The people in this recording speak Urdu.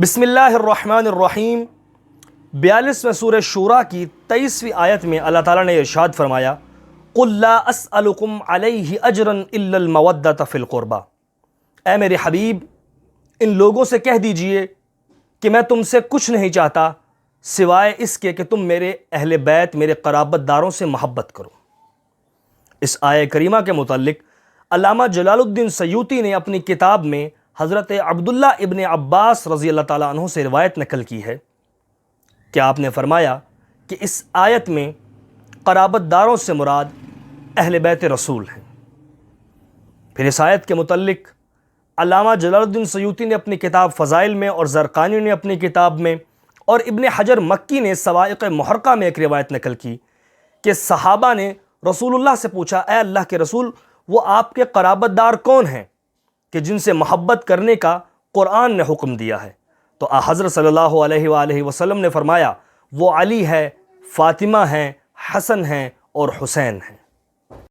بسم اللہ الرحمن الرحیم 42ویں سورہ شورى کی 23ویں آیت میں اللہ تعالیٰ نے ارشاد فرمایا قُلْ لَا أَسْأَلُكُمْ عَلَيْهِ أَجْرًا إِلَّا الْمَوَدَّةَ فِي الْقُرْبَى، اے میرے حبیب ان لوگوں سے کہہ دیجئے کہ میں تم سے کچھ نہیں چاہتا سوائے اس کے کہ تم میرے اہل بیت میرے قرابت داروں سے محبت کرو۔ اس آیہ کریمہ کے متعلق علامہ جلال الدین سیوطی نے اپنی کتاب میں حضرت عبداللہ ابن عباس رضی اللہ تعالیٰ عنہ سے روایت نقل کی ہے کہ آپ نے فرمایا کہ اس آیت میں قرابت داروں سے مراد اہل بیت رسول ہیں۔ پھر اس آیت کے متعلق علامہ جلال الدین سیوطی نے اپنی کتاب فضائل میں اور زرقانی نے اپنی کتاب میں اور ابن حجر مکی نے صواعق محرقہ میں ایک روایت نقل کی کہ صحابہ نے رسول اللہ سے پوچھا اے اللہ کے رسول وہ آپ کے قرابت دار کون ہیں کہ جن سے محبت کرنے کا قرآن نے حکم دیا ہے؟ تو حضرت صلی اللہ علیہ وآلہ وسلم نے فرمایا وہ علی ہے، فاطمہ ہیں، حسن ہیں اور حسین ہیں۔